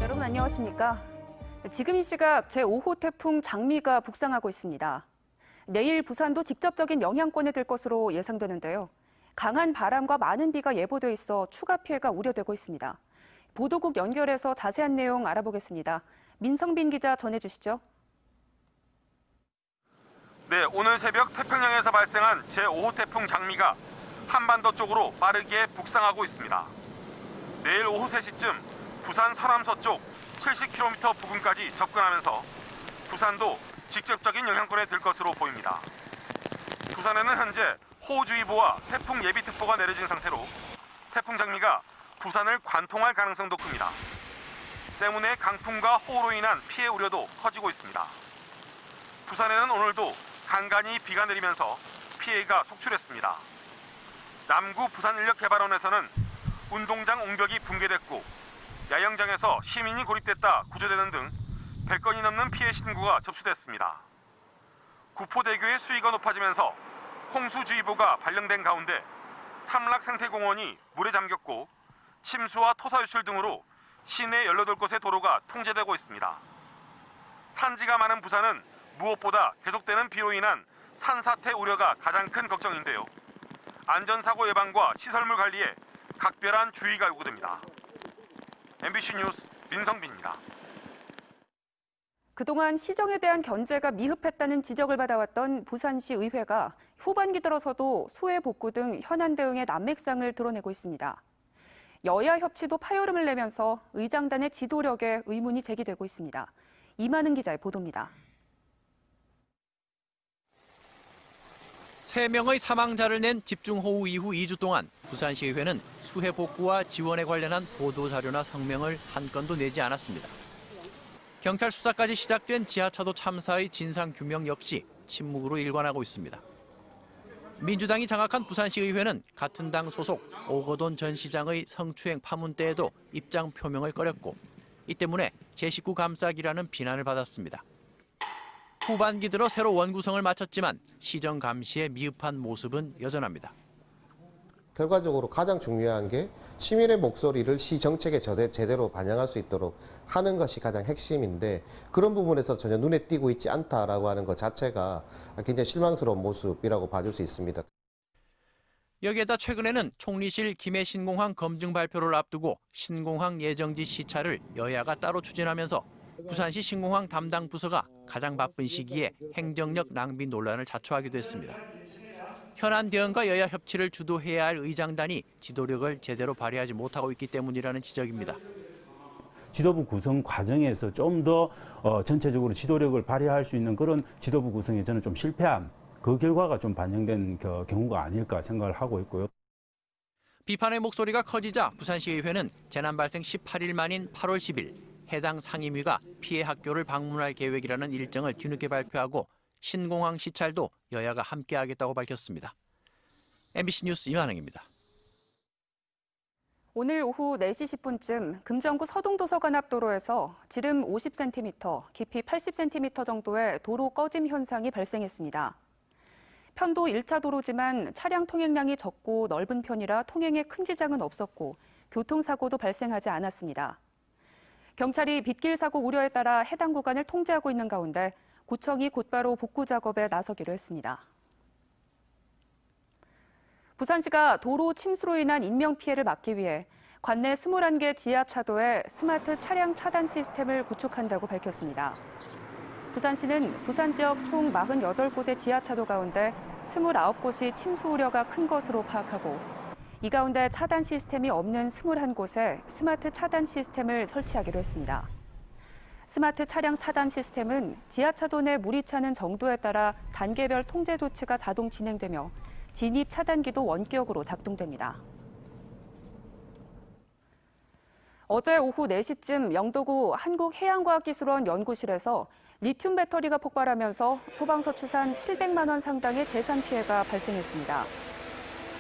여러분 안녕하십니까? 지금 이 시각 제5호 태풍 장미가 북상하고 있습니다. 내일 부산도 직접적인 영향권에 들 것으로 예상되는데요. 강한 바람과 많은 비가 예보돼 있어 추가 피해가 우려되고 있습니다. 보도국 연결해서 자세한 내용 알아보겠습니다. 민성빈 기자 전해주시죠. 네, 오늘 새벽 태평양에서 발생한 제5호 태풍 장미가 한반도 쪽으로 빠르게 북상하고 있습니다. 내일 오후 3시쯤 부산 서남서쪽 70km 부근까지 접근하면서 부산도 직접적인 영향권에 들 것으로 보입니다. 부산에는 현재 호우주의보와 태풍 예비특보가 내려진 상태로 태풍 장미가 부산을 관통할 가능성도 큽니다. 때문에 강풍과 호우로 인한 피해 우려도 커지고 있습니다. 부산에는 오늘도 간간히 비가 내리면서 피해가 속출했습니다. 남구 부산인력개발원에서는 운동장 옹벽이 붕괴됐고 야영장에서 시민이 고립됐다 구조되는 등 100건이 넘는 피해 신고가 접수됐습니다. 구포대교의 수위가 높아지면서 홍수주의보가 발령된 가운데 삼락생태공원이 물에 잠겼고 침수와 토사 유출 등으로 시내 18곳의 도로가 통제되고 있습니다. 산지가 많은 부산은 무엇보다 계속되는 비로 인한 산사태 우려가 가장 큰 걱정인데요. 안전사고 예방과 시설물 관리에 각별한 주의가 요구됩니다. MBC 뉴스 민성빈입니다. 그동안 시정에 대한 견제가 미흡했다는 지적을 받아왔던 부산시 의회가 후반기 들어서도 수해 복구 등 현안 대응의 난맥상을 드러내고 있습니다. 여야 협치도 파열음을 내면서 의장단의 지도력에 의문이 제기되고 있습니다. 이만은 기자의 보도입니다. 3명의 사망자를 낸 집중호우 이후 2주 동안 부산시의회는 수해 복구와 지원에 관련한 보도자료나 성명을 한 건도 내지 않았습니다. 경찰 수사까지 시작된 지하차도 참사의 진상규명 역시 침묵으로 일관하고 있습니다. 민주당이 장악한 부산시의회는 같은 당 소속 오거돈 전 시장의 성추행 파문 때에도 입장 표명을 꺼렸고 이 때문에 제19 감싸기라는 비난을 받았습니다. 후반기 들어 새로 원구성을 마쳤지만 시정 감시에 미흡한 모습은 여전합니다. 결과적으로 가장 중요한 게 시민의 목소리를 시 정책에 제대로 반영할 수 있도록 하는 것이 가장 핵심인데 그런 부분에서 전혀 눈에 띄고 있지 않다라고 하는 것 자체가 굉장히 실망스러운 모습이라고 봐줄 수 있습니다. 여기에다 최근에는 총리실 김해 신공항 검증 발표를 앞두고 신공항 예정지 시차를 여야가 따로 추진하면서 부산시 신공항 담당 부서가 가장 바쁜 시기에 행정력 낭비 논란을 자초하기도 했습니다. 현안 대응과 여야 협치를 주도해야 할 의장단이 지도력을 제대로 발휘하지 못하고 있기 때문이라는 지적입니다. 지도부 구성 과정에서 좀 더 전체적으로 지도력을 발휘할 수 있는 그런 지도부 구성에 저는 좀 실패한 그 결과가 좀 반영된 경우가 아닐까 생각을 하고 있고요. 비판의 목소리가 커지자 부산시의회는 재난 발생 18일 만인 8월 10일 해당 상임위가 피해 학교를 방문할 계획이라는 일정을 뒤늦게 발표하고 신공항 시찰도 여야가 함께하겠다고 밝혔습니다. MBC 뉴스 이완흥입니다. 오늘 오후 4시 10분쯤 금정구 서동도서관 앞 도로에서 지름 50cm, 깊이 80cm 정도의 도로 꺼짐 현상이 발생했습니다. 편도 1차 도로지만 차량 통행량이 적고 넓은 편이라 통행에 큰 지장은 없었고 교통사고도 발생하지 않았습니다. 경찰이 빗길 사고 우려에 따라 해당 구간을 통제하고 있는 가운데 구청이 곧바로 복구 작업에 나서기로 했습니다. 부산시가 도로 침수로 인한 인명피해를 막기 위해 관내 21개 지하차도에 스마트 차량 차단 시스템을 구축한다고 밝혔습니다. 부산시는 부산 지역 총 48곳의 지하차도 가운데 29곳이 침수 우려가 큰 것으로 파악하고 이 가운데 차단 시스템이 없는 21곳에 스마트 차단 시스템을 설치하기로 했습니다. 스마트 차량 차단 시스템은 지하차도 내 물이 차는 정도에 따라 단계별 통제 조치가 자동 진행되며 진입 차단기도 원격으로 작동됩니다. 어제 오후 4시쯤 영도구 한국해양과학기술원 연구실에서 리튬 배터리가 폭발하면서 소방서 추산 700만 원 상당의 재산 피해가 발생했습니다.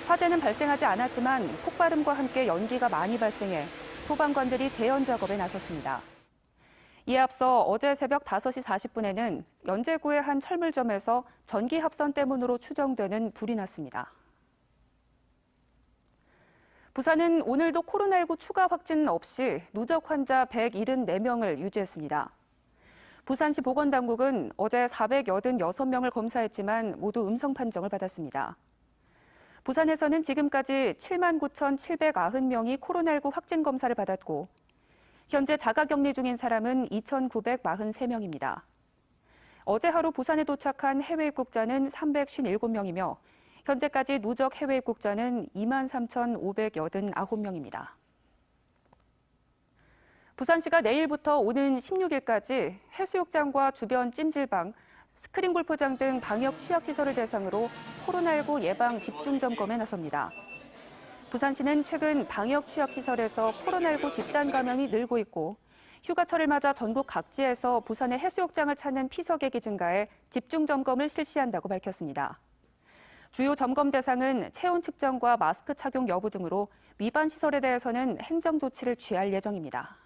화재는 발생하지 않았지만 폭발음과 함께 연기가 많이 발생해 소방관들이 재현 작업에 나섰습니다. 이에 앞서 어제 새벽 5시 40분에는 연제구의 한 철물점에서 전기 합선 때문으로 추정되는 불이 났습니다. 부산은 오늘도 코로나19 추가 확진 없이 누적 환자 174명을 유지했습니다. 부산시 보건당국은 어제 486명을 검사했지만 모두 음성 판정을 받았습니다. 부산에서는 지금까지 79,790명이 코로나19 확진 검사를 받았고 현재 자가격리 중인 사람은 2,943명입니다. 어제 하루 부산에 도착한 해외 입국자는 357명이며 현재까지 누적 해외 입국자는 23,589명입니다. 부산시가 내일부터 오는 16일까지 해수욕장과 주변 찜질방, 스크린 골프장 등 방역 취약시설을 대상으로 코로나19 예방 집중점검에 나섭니다. 부산시는 최근 방역 취약시설에서 코로나19 집단 감염이 늘고 있고 휴가철을 맞아 전국 각지에서 부산의 해수욕장을 찾는 피서객이 증가해 집중점검을 실시한다고 밝혔습니다. 주요 점검 대상은 체온 측정과 마스크 착용 여부 등으로 위반 시설에 대해서는 행정 조치를 취할 예정입니다.